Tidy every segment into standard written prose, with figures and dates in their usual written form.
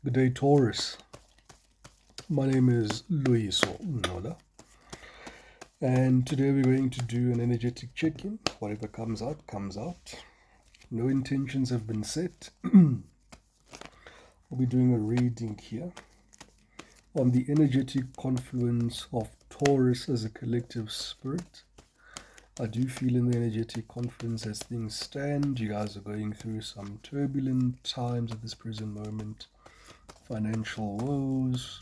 Good day, Taurus. My name is Luiso Nola, and today we're going to do an energetic check-in. Whatever comes out, comes out. No intentions have been set. We'll be doing a reading here on the energetic confluence of Taurus as a collective spirit. I do feel in the energetic confluence as things stand, you guys are going through some turbulent times at this present moment. Financial woes,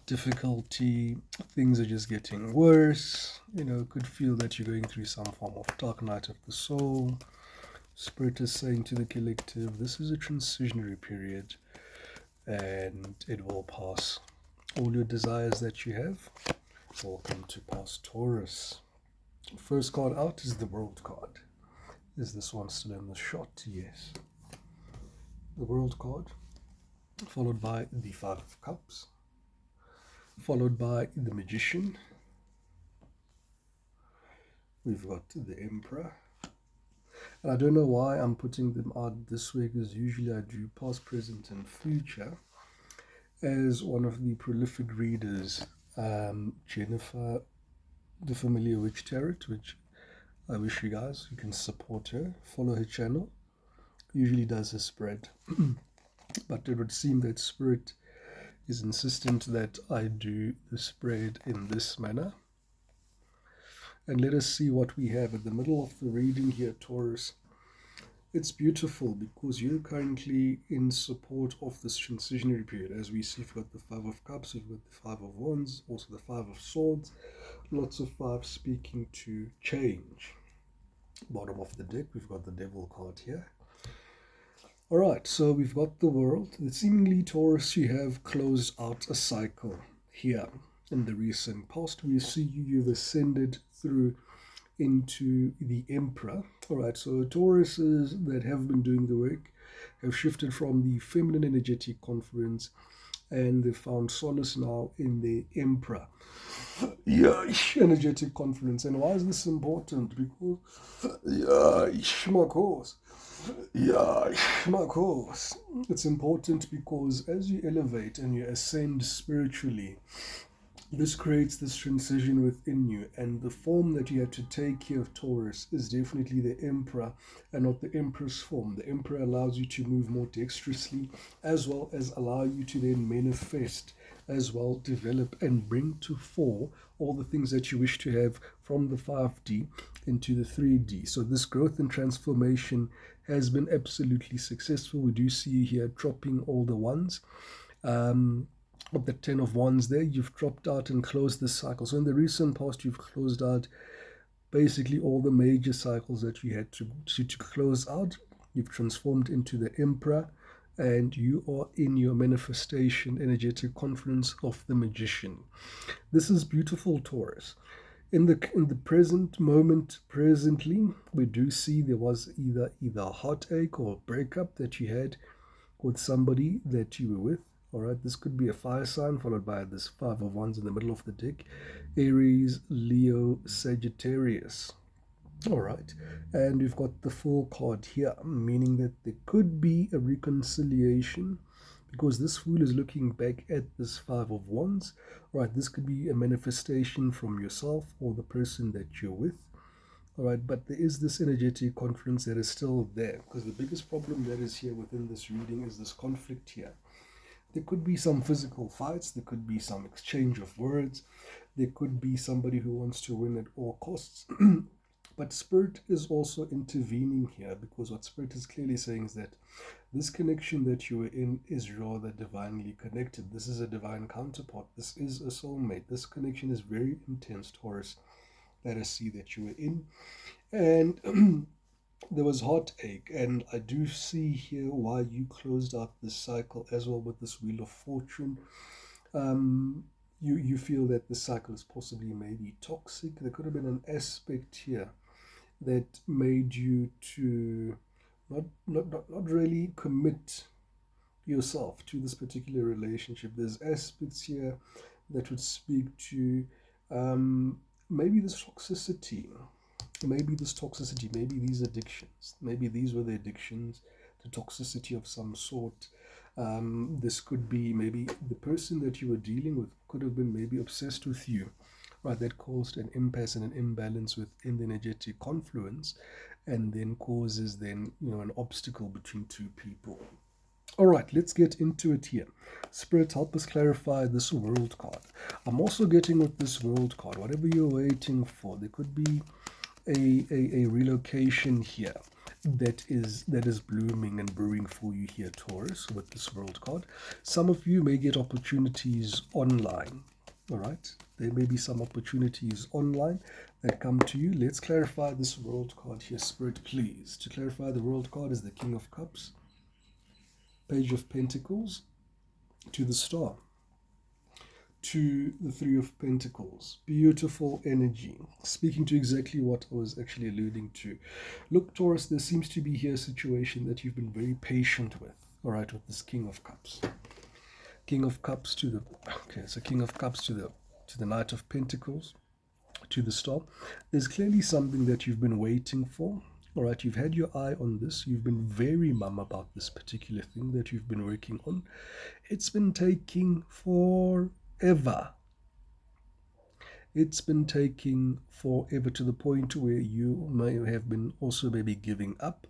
difficulty, things are just getting worse. Could feel that you're going through some form of dark night of the soul. Spirit is saying to the collective, this is a transitionary period and it will pass. All your desires that you have will come to pass, Taurus. First card out is the World card. Is this one still in the shot? Yes. The World card, followed by the Five of Cups, followed by the Magician. We've got the Emperor. And I don't know why I'm putting them out this way, because usually I do past, present, and future. As one of the prolific readers, Jennifer, the Familiar Witch Tarot, which I wish you guys, you can support her, follow her channel. Usually does a spread. But it would seem that Spirit is insistent that I do the spread in this manner. And let us see what we have at the middle of the reading here, Taurus. It's beautiful because you're currently in support of this transitionary period. As we see, we've got the Five of Cups, we've got the Five of Wands, also the Five of Swords. Lots of fives speaking to change. Bottom of the deck, we've got the Devil card here. Alright, so we've got the World. Seemingly, Taurus, you have closed out a cycle here. In the recent past, we see you've ascended through into the Emperor. Alright, so Tauruses that have been doing the work have shifted from the feminine energetic confluence and they found solace now in the Emperor energetic confluence. And why is this important? Because my course. It's important because as you elevate and you ascend spiritually, this creates this transition within you, and the form that you have to take here of Taurus is definitely the Emperor and not the Empress form. The Emperor allows you to move more dexterously, as well as allow you to then manifest, as well develop and bring to fore all the things that you wish to have from the 5D into the 3D. So this growth and transformation has been absolutely successful. We do see you here dropping all the ones. Of the 10 of Wands there, you've dropped out and closed this cycle. So in the recent past, you've closed out basically all the major cycles that you had to close out. You've transformed into the Emperor, and you are in your manifestation energetic confluence of the Magician. This is beautiful, Taurus. In the present moment, presently, we do see there was either a heartache or a breakup that you had with somebody that you were with. All right, this could be a fire sign followed by this Five of Wands in the middle of the deck. Aries, Leo, Sagittarius. All right, and we've got the Fool card here, meaning that there could be a reconciliation because this Fool is looking back at this Five of Wands. All right, this could be a manifestation from yourself or the person that you're with. All right, but there is this energetic confluence that is still there, because the biggest problem that is here within this reading is this conflict here. There could be some physical fights, there could be some exchange of words, there could be somebody who wants to win at all costs. But Spirit is also intervening here, because what Spirit is clearly saying is that this connection that you are in is rather divinely connected. This is a divine counterpart. This is a soulmate. This connection is very intense, Taurus, that I see that you are in. And there was heartache, and I do see here why you closed out this cycle as well with this Wheel of Fortune. You feel that the cycle is possibly maybe toxic. There could have been an aspect here that made you to not really commit yourself to this particular relationship. There's aspects here that would speak to maybe this toxicity. Maybe these addictions, maybe these were the addictions to toxicity of some sort. This could be maybe the person that you were dealing with could have been maybe obsessed with you, right? That caused an impasse and an imbalance within the energetic confluence, and then causes then an obstacle between two people. All right, let's get into it here. Spirit, help us clarify this world card. I'm also getting with this world card, whatever you're waiting for, there could be a relocation here that is blooming and brewing for you here, Taurus, with this world card. Some of you may get opportunities online. All right, there may be some opportunities online that come to you. Let's clarify this world card here, Spirit, please. To clarify, the world card is the King of Cups, Page of Pentacles, to the Star, to the Three of Pentacles. Beautiful energy, speaking to exactly what I was actually alluding to. Look, Taurus, there seems to be here a situation that you've been very patient with, all right, with this King of Cups. King of Cups to the, okay, so King of Cups to the Knight of Pentacles, to the Star. There's clearly something that you've been waiting for. All right, you've had your eye on this. You've been very mum about this particular thing that you've been working on. It's been taking forever. It's been taking forever, to the point where you may have been also maybe giving up.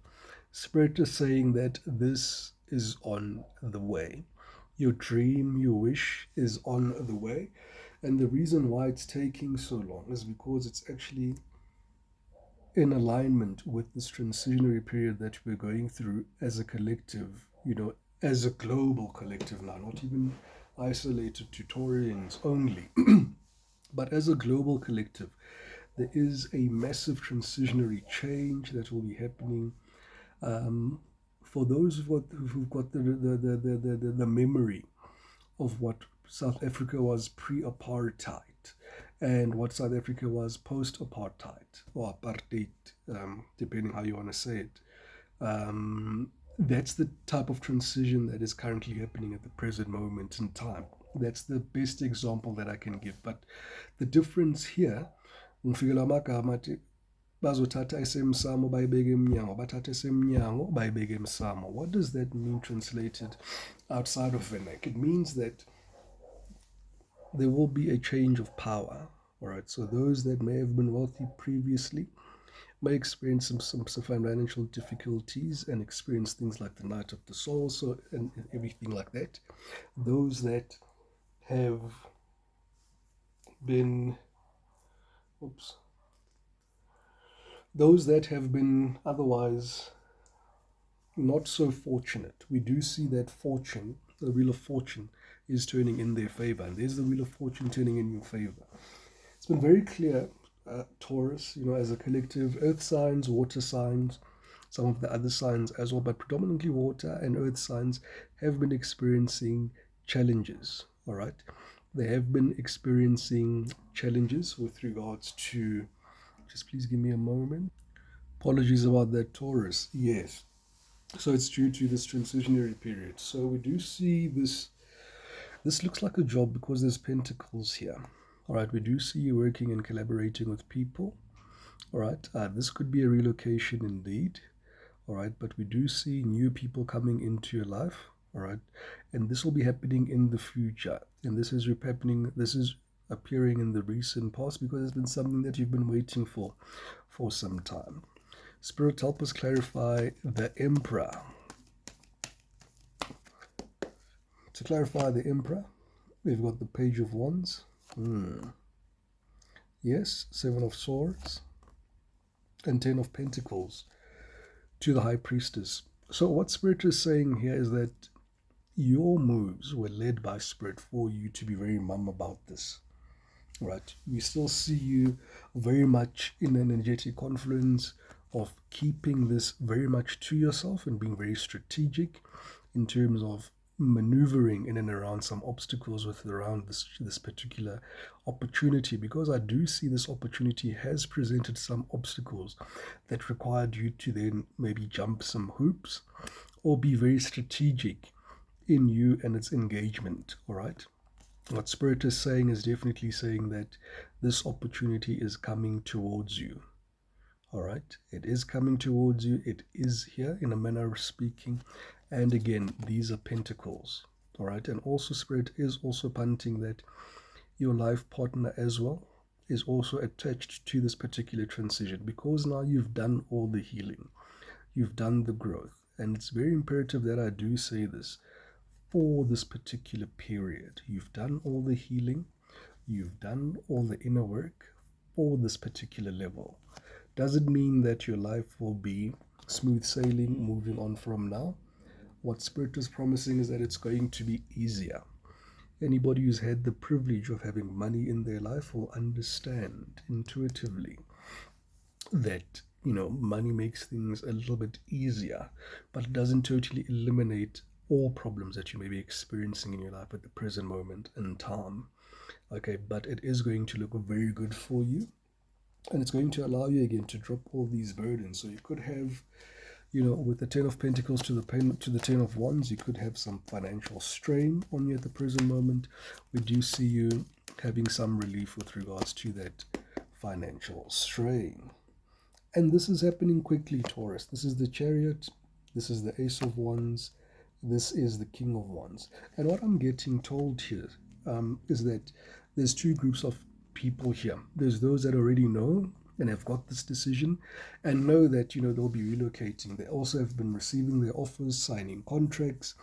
Spirit is saying that this is on the way. Your dream, your wish is on the way. And the reason why it's taking so long is because it's actually in alignment with this transitionary period that we're going through as a collective, as a global collective now, not even isolated to Taurians only, but as a global collective. There is a massive transitionary change that will be happening. For those who've got the memory of what South Africa was pre-apartheid and what South Africa was post-apartheid, or apartheid, depending how you want to say it. That's the type of transition that is currently happening at the present moment in time. That's the best example that I can give. But the difference here, bazothatha esemsamo bayibeke emnyango, bathatha esemnyango bayibeke emsamo. What does that mean translated outside of vernac? It means that there will be a change of power. All right, so those that may have been wealthy previously may experience some financial difficulties and experience things like the night of the soul, and everything like that. Those that have been otherwise not so fortunate, we do see that fortune, the wheel of fortune, is turning in their favor, and there's the wheel of fortune turning in your favor. It's been very clear, Taurus, as a collective, earth signs, water signs, some of the other signs as well, but predominantly water and earth signs have been experiencing challenges. All right, they have been experiencing challenges with regards to, just please give me a moment. Apologies about that, Taurus. Yes. So it's due to this transitionary period. So we do see this. This looks like a job because there's pentacles here. All right, we do see you working and collaborating with people. All right, this could be a relocation indeed. All right, but we do see new people coming into your life. All right, and this will be happening in the future. And this is happening. This is appearing in the recent past because it's been something that you've been waiting for some time. Spirit, help us clarify the Emperor. To clarify the Emperor, we've got the Page of Wands. Yes, Seven of Swords and Ten of Pentacles to the High Priestess. So what Spirit is saying here is that your moves were led by Spirit for you to be very mum about this. Right? We still see you very much in an energetic confluence of keeping this very much to yourself and being very strategic in terms of maneuvering in and around some obstacles around this particular opportunity, because I do see this opportunity has presented some obstacles that required you to then maybe jump some hoops or be very strategic in you and its engagement. All right, what Spirit is saying is definitely saying that this opportunity is coming towards you. All right, it is coming towards you. It is here in a manner of speaking, And again, these are pentacles. All right. And also, Spirit is also punting that your life partner as well is also attached to this particular transition, because now you've done all the healing, you've done the growth. And it's very imperative that I do say this for this particular period. You've done all the healing, you've done all the inner work for this particular level. Doesn't mean that your life will be smooth sailing moving on from now. What Spirit is promising is that it's going to be easier. Anybody who's had the privilege of having money in their life will understand intuitively that, money makes things a little bit easier, but it doesn't totally eliminate all problems that you may be experiencing in your life at the present moment in time. Okay, but it is going to look very good for you, and it's going to allow you again to drop all these burdens. So you could have, with the Ten of Pentacles to the Ten of Wands, you could have some financial strain on you at the present moment. We do see you having some relief with regards to that financial strain. And this is happening quickly, Taurus. This is the Chariot. This is the Ace of Wands. This is the King of Wands. And what I'm getting told here is that there's two groups of people here. There's those that already know and have got this decision and know that, they'll be relocating. They also have been receiving their offers, signing contracts.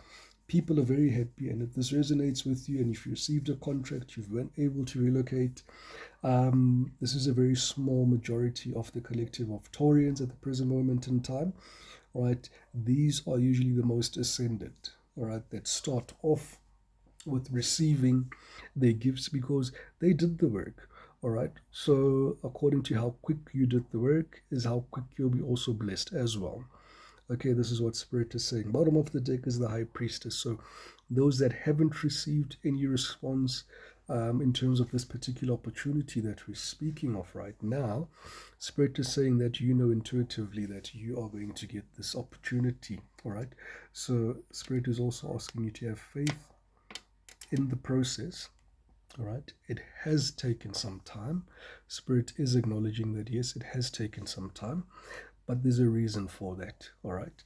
People are very happy, and if this resonates with you and if you received a contract, you've been able to relocate, this is a very small majority of the collective of Taurians at the present moment in time. Right, these are usually the most ascended, all right, that start off with receiving their gifts because they did the work. All right, so according to how quick you did the work is how quick you'll be also blessed as well. Okay, this is what Spirit is saying. Bottom of the deck is the High Priestess. So those that haven't received any response in terms of this particular opportunity that we're speaking of right now, Spirit is saying that you know intuitively that you are going to get this opportunity. All right, so Spirit is also asking you to have faith in the process. All right, it has taken some time. Spirit is acknowledging that yes, it has taken some time, but there's a reason for that. All right,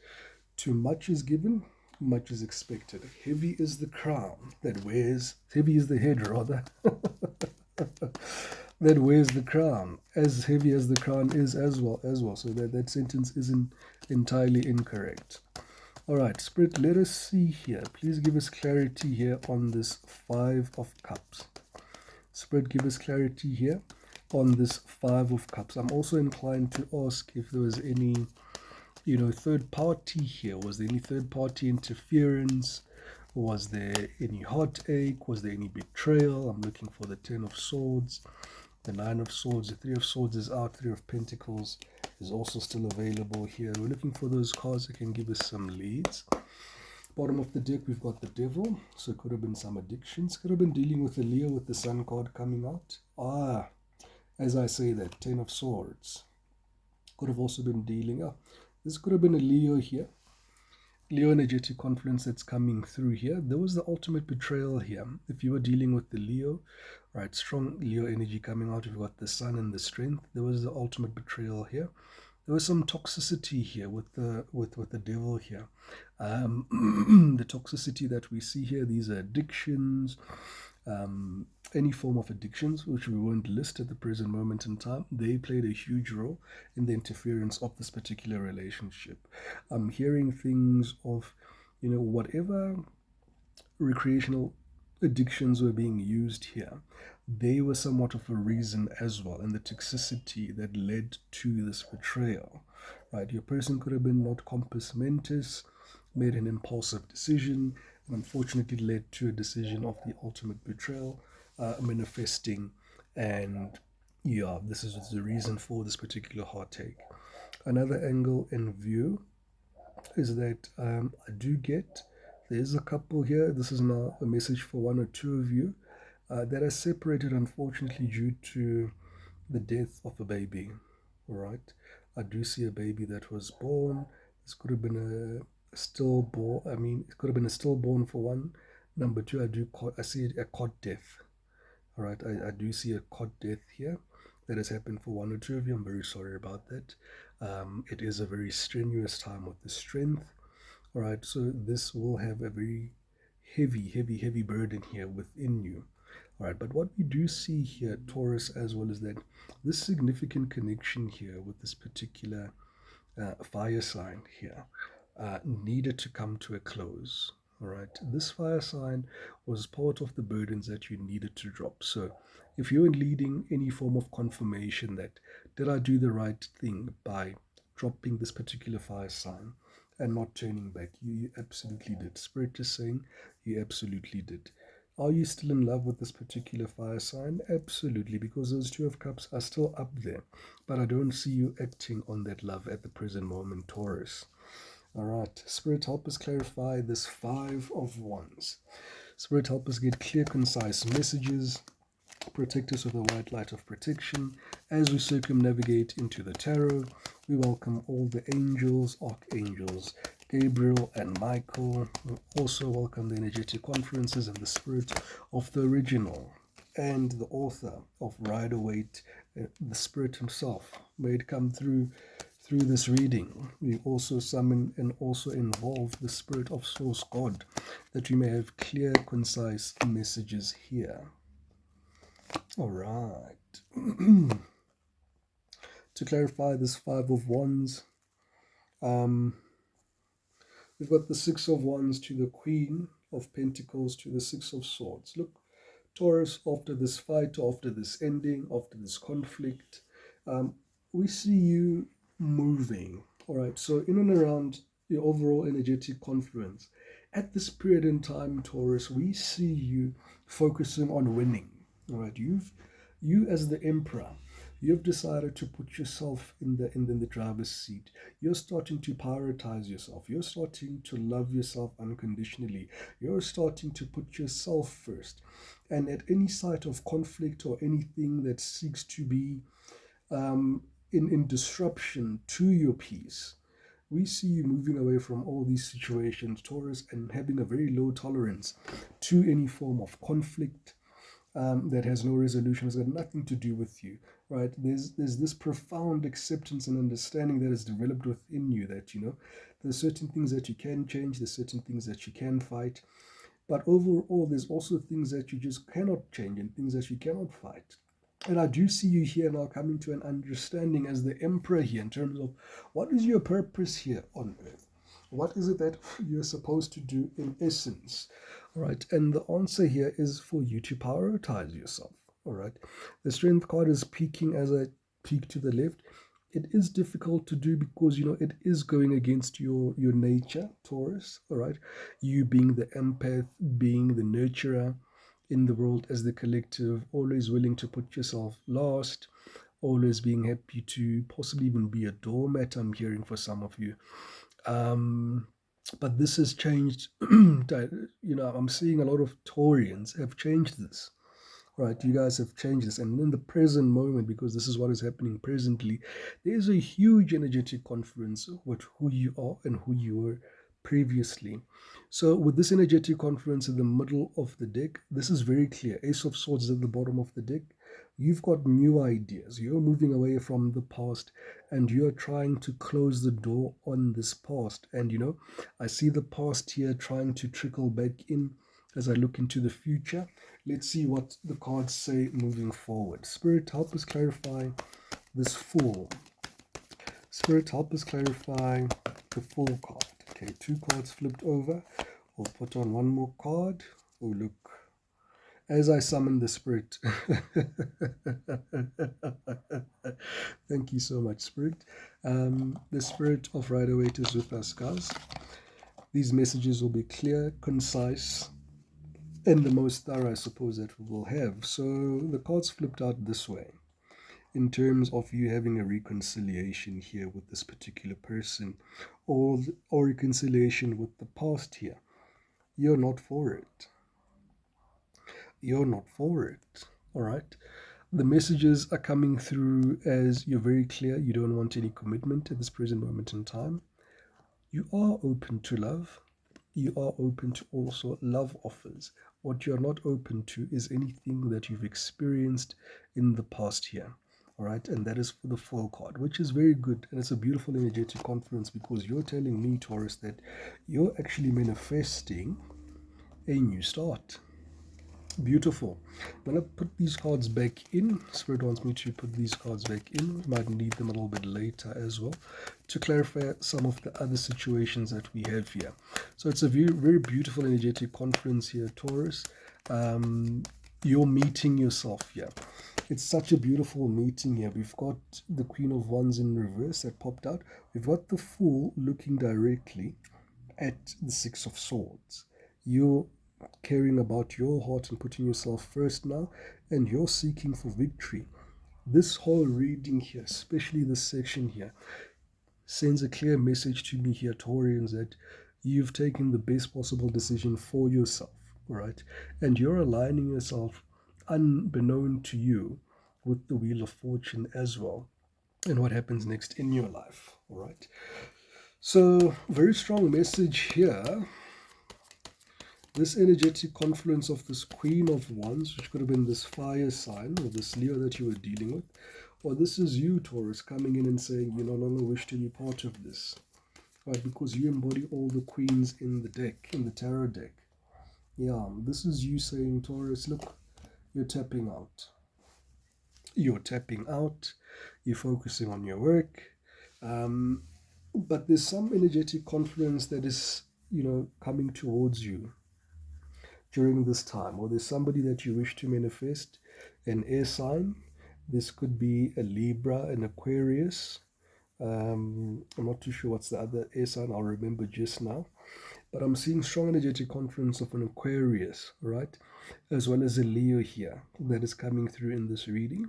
too much is given, much is expected. Heavy is the crown that wears, heavy is the head rather, that wears the crown. As heavy as the crown is as well. So that sentence isn't entirely incorrect. All right, Spirit, let us see here. Please give us clarity here on this Five of Cups. Spirit, give us clarity here on this Five of Cups. I'm also inclined to ask if there was any, third party here. Was there any third party interference? Was there any heartache? Was there any betrayal? I'm looking for the Ten of Swords, the Nine of Swords, the Three of Swords is out, Three of Pentacles is also still available here. We're looking for those cards that can give us some leads. Bottom of the deck, we've got the Devil. So it could have been some addictions. Could have been dealing with the Leo with the Sun card coming out. As I say that, Ten of Swords. Could have also been dealing. This could have been a Leo here. Leo energetic confluence that's coming through here. There was the ultimate betrayal here. If you were dealing with the Leo, right, strong Leo energy coming out. You've got the Sun and the Strength. There was the ultimate betrayal here. There was some toxicity here with the Devil here. The toxicity that we see here, these are addictions, any form of addictions, which we won't list at the present moment in time. They played a huge role in the interference of this particular relationship. I'm hearing things of, whatever recreational addictions were being used here, they were somewhat of a reason as well, and the toxicity that led to this betrayal. Right, your person could have been not compos mentis, made an impulsive decision, and unfortunately led to a decision of the ultimate betrayal manifesting. And yeah, this is the reason for this particular heartache. Another angle and view is that I do get there's a couple here. This is now a message for one or two of you that are separated, unfortunately, due to the death of a baby. All right, I do see a baby that was born. This could have been a stillborn. It could have been a stillborn for one. Number two, I see a cot death. All right, I do see a cot death here that has happened for one or two of you. I'm very sorry about that. It is a very strenuous time with the Strength. All right, so this will have a very heavy burden here within you. All right, but what we do see here, Taurus, as well, is that this significant connection here with this particular fire sign here needed to come to a close. All right, this fire sign was part of the burdens that you needed to drop. So, if you're leading any form of confirmation that did I do the right thing by dropping this particular fire sign and not turning back, you absolutely did. Spirit is saying you absolutely did. Are you still in love with this particular fire sign? Absolutely, because those Two of Cups are still up there. But I don't see you acting on that love at the present moment, Taurus. All right, Spirit, help us clarify this Five of Wands. Spirit, help us get clear, concise messages. Protect us with a white light of protection. As we circumnavigate into the tarot, we welcome all the angels, archangels, Gabriel and Michael. We also welcome the energetic conferences and the spirit of the original and the author of Rider-Waite, the spirit himself. May it come through this reading. We also summon and also involve the spirit of Source God, that we may have clear, concise messages here. All right. To clarify this Five of Wands, we've got the Six of Wands to the Queen of Pentacles to the Six of Swords. Look, Taurus, after this fight, after this ending, after this conflict, we see you moving. All right, so in and around your overall energetic confluence, at this period in time, Taurus, we see you focusing on winning. All right, you as the emperor, you've decided to put yourself in the driver's seat. You're starting to prioritize yourself. You're starting to love yourself unconditionally. You're starting to put yourself first. And at any site of conflict or anything that seeks to be in disruption to your peace, we see you moving away from all these situations, Taurus, and having a very low tolerance to any form of conflict that has no resolution, has got nothing to do with you, right? There's this profound acceptance and understanding that is developed within you that, there's certain things that you can change, there's certain things that you can fight, but overall, there's also things that you just cannot change and things that you cannot fight. And I do see you here now coming to an understanding as the emperor here in terms of what is your purpose here on earth? What is it that you're supposed to do in essence? All right, and the answer here is for you to prioritize yourself. All right, the Strength card is peaking as I peek to the left. It is difficult to do because, it is going against your nature, Taurus. All right, you being the empath, being the nurturer in the world as the collective, always willing to put yourself last, always being happy to possibly even be a doormat, I'm hearing for some of you. But this has changed. I'm seeing a lot of Taurians have changed this. Right, you guys have changed this, and in the present moment, because this is what is happening presently, there is a huge energetic confluence with who you are and who you were previously. So with this energetic confluence in the middle of the deck, this is very clear. Ace of Swords is at the bottom of the deck. You've got new ideas. You're moving away from the past and you're trying to close the door on this past. And I see the past here trying to trickle back in as I look into the future. Let's see what the cards say moving forward. Spirit, help us clarify this Fool. Spirit, help us clarify the Fool card. Okay, 2 cards flipped over. We'll put on 1 more card. Oh, look. As I summon the Spirit. Thank you so much, Spirit. The Spirit of Rider-Waite is with us, guys. These messages will be clear, concise, and the most thorough, I suppose, that we will have. So the cards flipped out this way. In terms of you having a reconciliation here with this particular person, or reconciliation with the past here, you're not for it. You're not for it. All right. The messages are coming through as you're very clear. You don't want any commitment at this present moment in time. You are open to love. You are open to also love offers. What you're not open to is anything that you've experienced in the past here. All right, and that is for the Fool card, which is very good, and it's a beautiful energetic conference because you're telling me, Taurus, that you're actually manifesting a new start. Beautiful. I'm going to put these cards back in. Spirit wants me to put these cards back in. We might need them a little bit later as well to clarify some of the other situations that we have here. So it's a very, very beautiful energetic conference here, Taurus. You're meeting yourself here. It's such a beautiful meeting here. We've got the Queen of Wands in reverse that popped out. We've got the Fool looking directly at the Six of Swords. You're caring about your heart and putting yourself first now, and you're seeking for victory. This whole reading here, especially this section here, sends a clear message to me here, Taurians, that you've taken the best possible decision for yourself, all right? And you're aligning yourself, unbeknown to you, with the Wheel of Fortune as well, and what happens next in your life, all right? So, very strong message here. This energetic confluence of this Queen of Wands, which could have been this fire sign or this Leo that you were dealing with, or this is you, Taurus, coming in and saying you no longer wish to be part of this, right? Because you embody all the queens in the deck, in the tarot deck. Yeah, this is you saying, Taurus, look, you're tapping out. You're tapping out. You're focusing on your work. But there's some energetic confluence that is, coming towards you during this time, or there's somebody that you wish to manifest, an air sign. This could be a Libra, an Aquarius. I'm not too sure what's the other air sign, I'll remember just now. But I'm seeing strong energetic confluence of an Aquarius, right? As well as a Leo here that is coming through in this reading.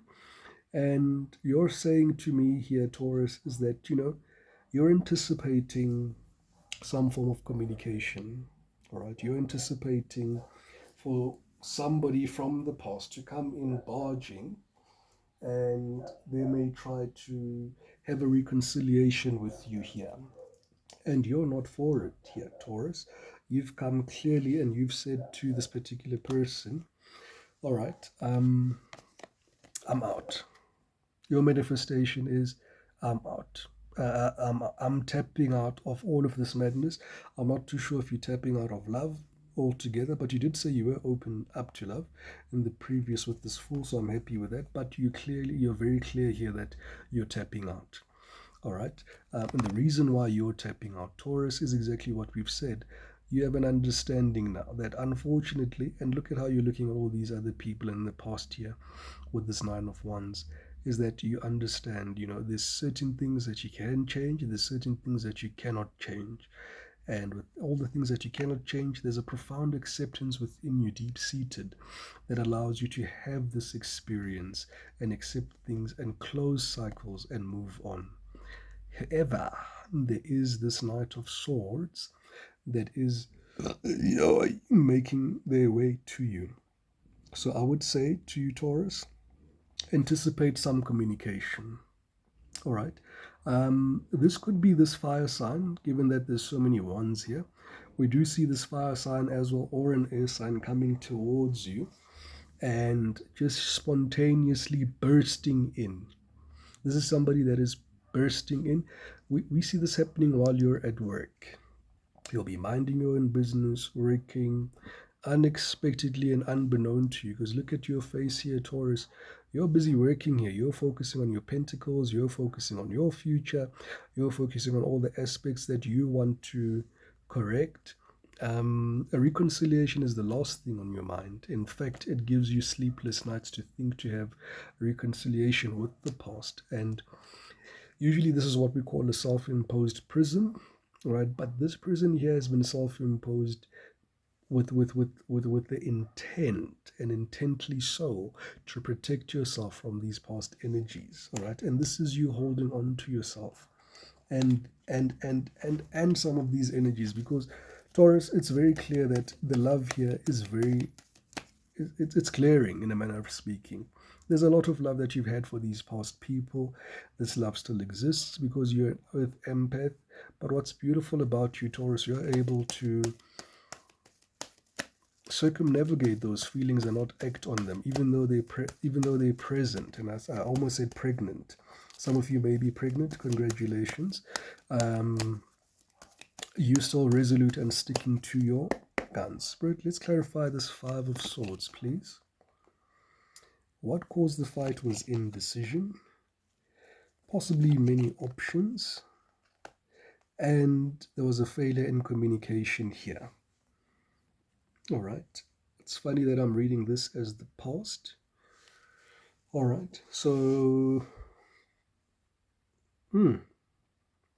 And you're saying to me here, Taurus, is that, you're anticipating some form of communication, all right? You're anticipating for somebody from the past to come in barging, and they may try to have a reconciliation with you here. And you're not for it here, Taurus. You've come clearly and you've said to this particular person, all right, I'm out. Your manifestation is, I'm out. I'm tapping out of all of this madness. I'm not too sure if you're tapping out of love altogether, but you did say you were open up to love in the previous with this Fool, so I'm happy with that. But you're very clear here that you're tapping out. All right. And the reason why you're tapping out, Taurus, is exactly what we've said. You have an understanding now that unfortunately, and look at how you're looking at all these other people in the past year with this Nine of Wands, is that you understand, there's certain things that you can change, there's certain things that you cannot change. And with all the things that you cannot change, there's a profound acceptance within you, deep-seated, that allows you to have this experience and accept things and close cycles and move on. However, there is this Knight of Swords that is, making their way to you. So I would say to you, Taurus, anticipate some communication. All right. This could be this fire sign, given that there's so many wands here. We do see this fire sign as well, or an air sign coming towards you and just spontaneously bursting in. This is somebody that is bursting in. We see this happening while you're at work. You'll be minding your own business, working unexpectedly and unbeknown to you. Because look at your face here, Taurus. You're busy working here. You're focusing on your pentacles. You're focusing on your future. You're focusing on all the aspects that you want to correct. A reconciliation is the last thing on your mind. In fact, it gives you sleepless nights to think to have reconciliation with the past. And usually this is what we call a self-imposed prison, right? But this prison here has been self-imposed with the intent, and intently so, to protect yourself from these past energies, all right? And this is you holding on to yourself and some of these energies, because Taurus, it's very clear that the love here is it's glaring, in a manner of speaking. There's a lot of love that you've had for these past people. This love still exists because you're an earth empath. But what's beautiful about you, Taurus, you're able to circumnavigate those feelings and not act on them, even though they're present. And as I almost said, pregnant. Some of you may be pregnant. Congratulations. You still resolute and sticking to your guns. Spirit, let's clarify this Five of Swords, please. What caused the fight was indecision, possibly many options, and there was a failure in communication here. All right. It's funny that I'm reading this as the past. All right. So,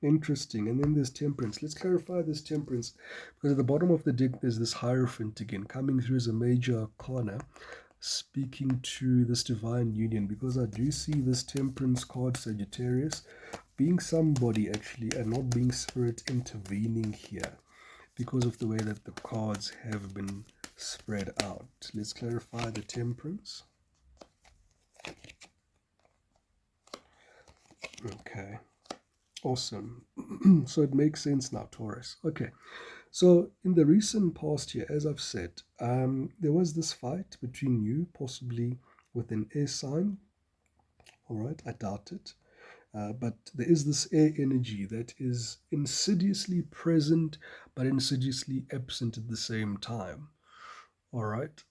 interesting. And then there's Temperance. Let's clarify this Temperance, because at the bottom of the deck there's this Hierophant again coming through as a major arcana, speaking to this divine union, because I do see this Temperance card, Sagittarius, being somebody actually and not being spirit intervening here because of the way that the cards have been spread out. Let's clarify the Temperance. Okay, awesome. So it makes sense now, Taurus. Okay, so in the recent past here, as I've said, there was this fight between you, possibly with an air sign. All right, I doubt it. But there is this air energy that is insidiously present but insidiously absent at the same time. All right.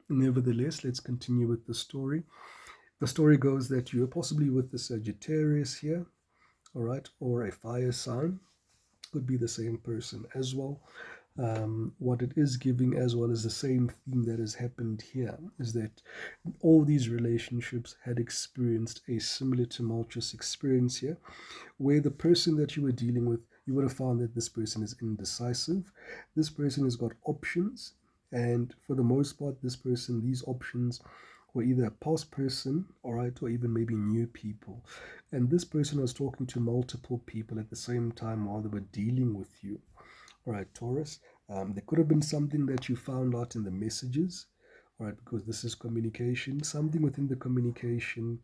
Nevertheless, let's continue with the story. The story goes that you are possibly with the Sagittarius here, all right, or a fire sign. Could be the same person as well. What it is giving, as well as the same theme that has happened here, is that all these relationships had experienced a similar tumultuous experience here, where the person that you were dealing with, you would have found that this person is indecisive. This person has got options, and for the most part, these options were either a past person, all right, or even maybe new people. And this person was talking to multiple people at the same time while they were dealing with you. All right, Taurus, there could have been something that you found out in the messages, all right, because this is communication. Something within the communication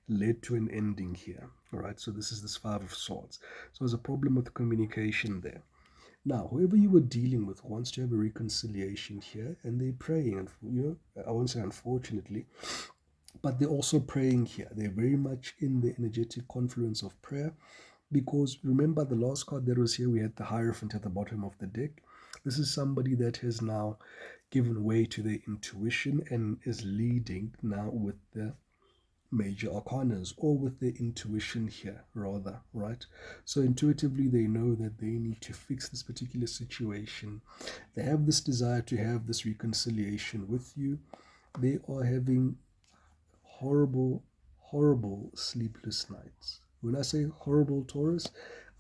led to an ending here, all right? So this is this Five of Swords. So there's a problem with communication there. Now, whoever you were dealing with wants to have a reconciliation here, and they're praying, and I won't say unfortunately, but they're also praying here. They're very much in the energetic confluence of prayer, because remember the last card that was here, we had the Hierophant at the bottom of the deck. This is somebody that has now given way to their intuition and is leading now with the major arcanas, or with their intuition here rather, right? So intuitively they know that they need to fix this particular situation. They have this desire to have this reconciliation with you. They are having horrible sleepless nights. When I say horrible, Taurus,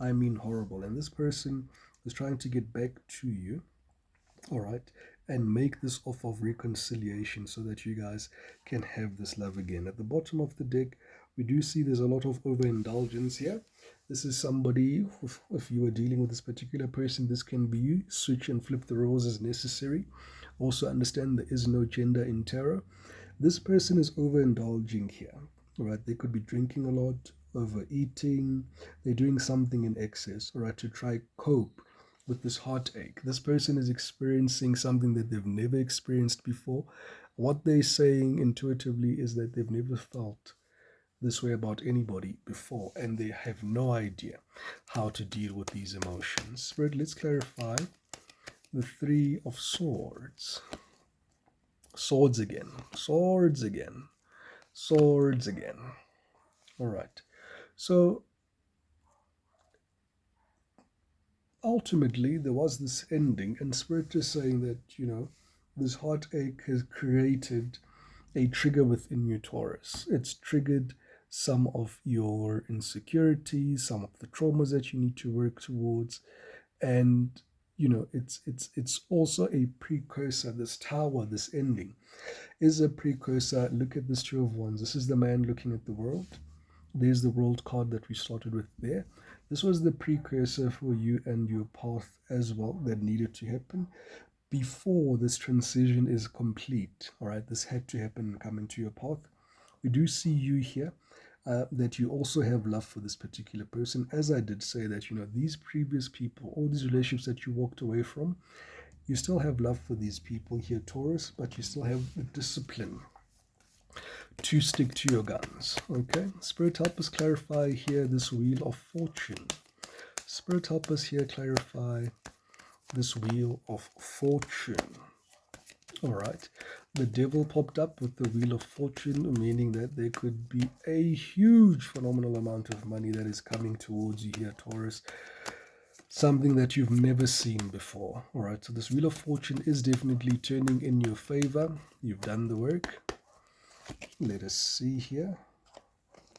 I mean horrible. And this person is trying to get back to you, all right, and make this offer of reconciliation so that you guys can have this love again. At the bottom of the deck, we do see there's a lot of overindulgence here. This is somebody, if you are dealing with this particular person, this can be you. Switch and flip the roles as necessary. Also understand there is no gender in tarot. This person is overindulging here. All right, they could be drinking a lot, overeating, they're doing something in excess, all right, to try cope with this heartache. This person is experiencing something that they've never experienced before. What they're saying intuitively is that they've never felt this way about anybody before, and they have no idea how to deal with these emotions. Spirit, let's clarify the Three of Swords. Swords again. Swords again. Swords again. All right. So ultimately, there was this ending, and Spirit is saying that, this heartache has created a trigger within you, Taurus. It's triggered some of your insecurities, some of the traumas that you need to work towards, and it's also a precursor. This tower, this ending, is a precursor. Look at this Two of Wands. This is the man looking at the world. There's the world card that we started with there. This was the precursor for you and your path as well that needed to happen before this transition is complete. All right, this had to happen and come into your path. We do see you here, that you also have love for this particular person. As I did say that, these previous people, all these relationships that you walked away from, You still have love for these people here, Taurus, but you still have the discipline to stick to your guns. Okay, Spirit, help us clarify here this Wheel of Fortune. Spirit, help us here clarify this Wheel of Fortune. All right, the Devil popped up with the Wheel of Fortune, meaning that there could be a huge, phenomenal amount of money that is coming towards you here, Taurus. Something that you've never seen before. All right, so this Wheel of Fortune is definitely turning in your favor. You've done the work. Let us see here.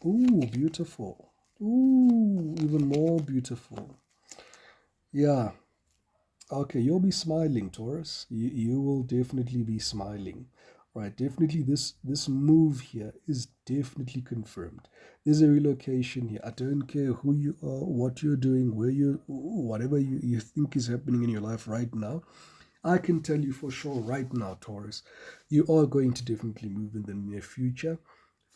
Ooh, beautiful. Ooh, even more beautiful. Yeah. Okay, you'll be smiling, Taurus. You will definitely be smiling. Right, definitely this move here is definitely confirmed. There's a relocation here. I don't care who you are, what you're doing, whatever you think is happening in your life right now. I can tell you for sure right now, Taurus, you are going to definitely move in the near future.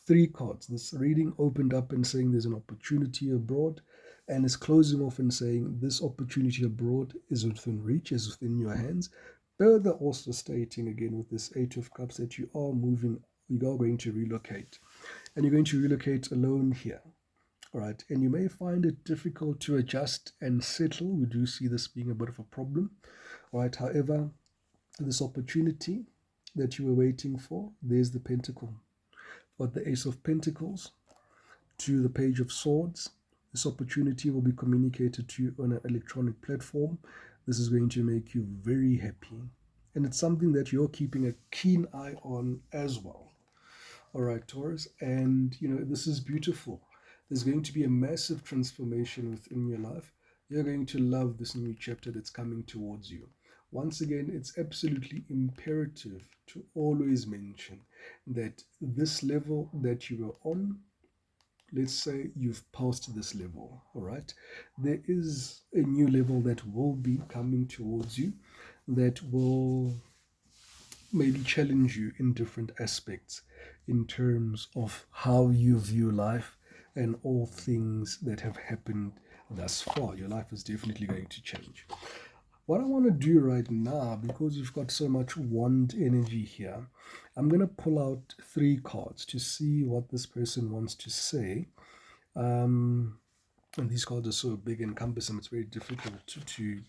3 cards. This reading opened up and saying there's an opportunity abroad, and it's closing off and saying this opportunity abroad is within reach, is within your hands. Further also stating again with this 8 of Cups that you are moving, you are going to relocate. And you're going to relocate alone here. All right. And you may find it difficult to adjust and settle. We do see this being a bit of a problem. All right. However, this opportunity that you were waiting for, there's the Pentacle. But the Ace of Pentacles to the Page of Swords. This opportunity will be communicated to you on an electronic platform. This is going to make you very happy. And it's something that you're keeping a keen eye on as well. All right, Taurus. And, this is beautiful. There's going to be a massive transformation within your life. You're going to love this new chapter that's coming towards you. Once again, it's absolutely imperative to always mention that this level that you are on, let's say you've passed this level, all right? There is a new level that will be coming towards you that will maybe challenge you in different aspects in terms of how you view life and all things that have happened thus far. Your life is definitely going to change. What I want to do right now, because you've got so much wand energy here, I'm going to pull out 3 cards to see what this person wants to say. And these cards are so big and cumbersome, it's very difficult to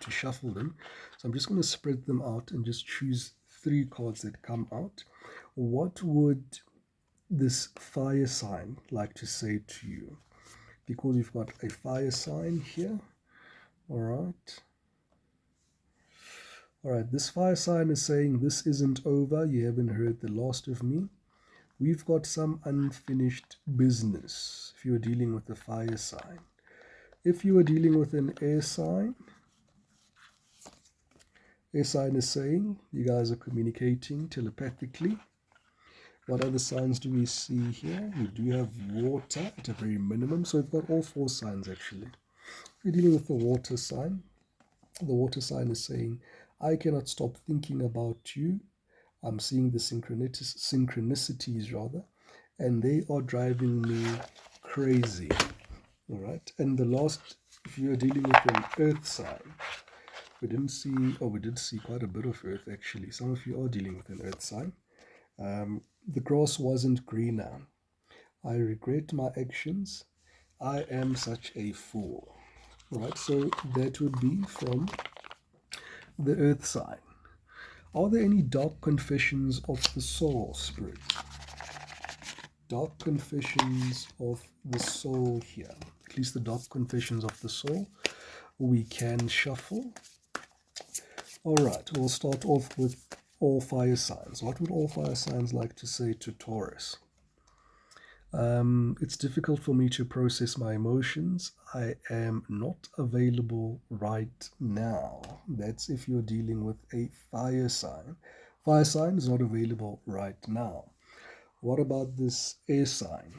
shuffle them. So I'm just going to spread them out and just choose 3 cards that come out. What would this fire sign like to say to you? Because you've got a fire sign here. All right. All right, this fire sign is saying this isn't over. You haven't heard the last of me. We've got some unfinished business if you're dealing with the fire sign. If you are dealing with an air sign is saying you guys are communicating telepathically. What other signs do we see here? We do have water at a very minimum. So we've got all 4 signs actually. If you're dealing with the water sign is saying, I cannot stop thinking about you. I'm seeing the synchronicities rather, and they are driving me crazy. All right. And the last, if you're dealing with an earth sign, we did see quite a bit of earth actually. Some of you are dealing with an earth sign. The grass wasn't greener. I regret my actions. I am such a fool. All right. So that would be from the earth sign. Are there any dark confessions of the soul, Spirit? Dark confessions of the soul here. At least the dark confessions of the soul. We can shuffle. All right, we'll start off with all fire signs. What would all fire signs like to say to Taurus? It's difficult for me to process my emotions. I am not available right now. That's if you're dealing with a fire sign. Fire sign is not available right now. What about this air sign?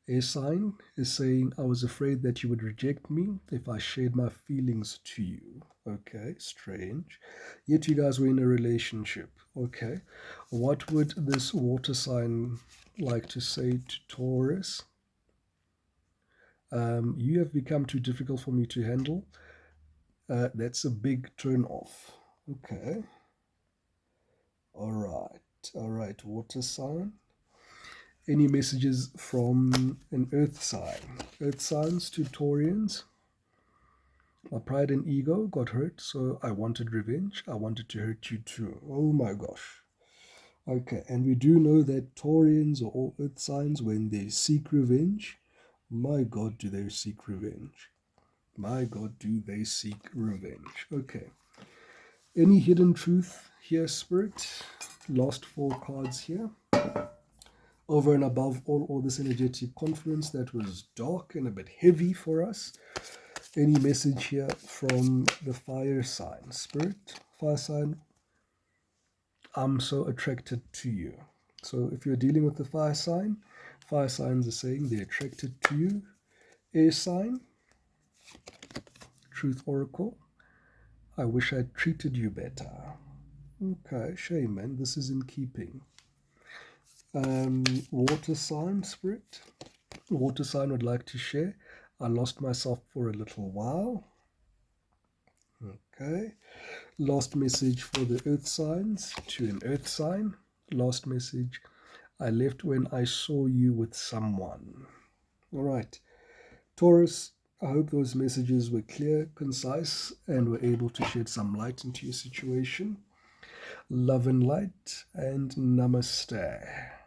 Air sign is saying, I was afraid that you would reject me if I shared my feelings to you. Okay, strange. Yet you guys were in a relationship. Okay, what would this water sign like to say to Taurus? You have become too difficult for me to handle. That's a big turn off. Okay. All right. Water sign. Any messages from an earth sign? Earth signs to Taurians. My pride and ego got hurt, so I wanted revenge. I wanted to hurt you too. Oh my gosh. Okay, and we do know that Taurians are all earth signs when they seek revenge. My God, do they seek revenge? My God, do they seek revenge? Okay. Any hidden truth here, Spirit? Last 4 cards here. Over and above all this energetic conference that was dark and a bit heavy for us. Any message here from the fire sign? Spirit, fire sign, I'm so attracted to you. So if you're dealing with the fire signs are saying they're attracted to you. Air sign, truth oracle, I wish I'd treated you better. Okay, shame, man. This is in keeping. Water sign, Spirit. Water sign would like to share. I lost myself for a little while. Okay. Last message for the earth signs to an earth sign. Last message. I left when I saw you with someone. All right. Taurus, I hope those messages were clear, concise, and were able to shed some light into your situation. Love and light, and namaste.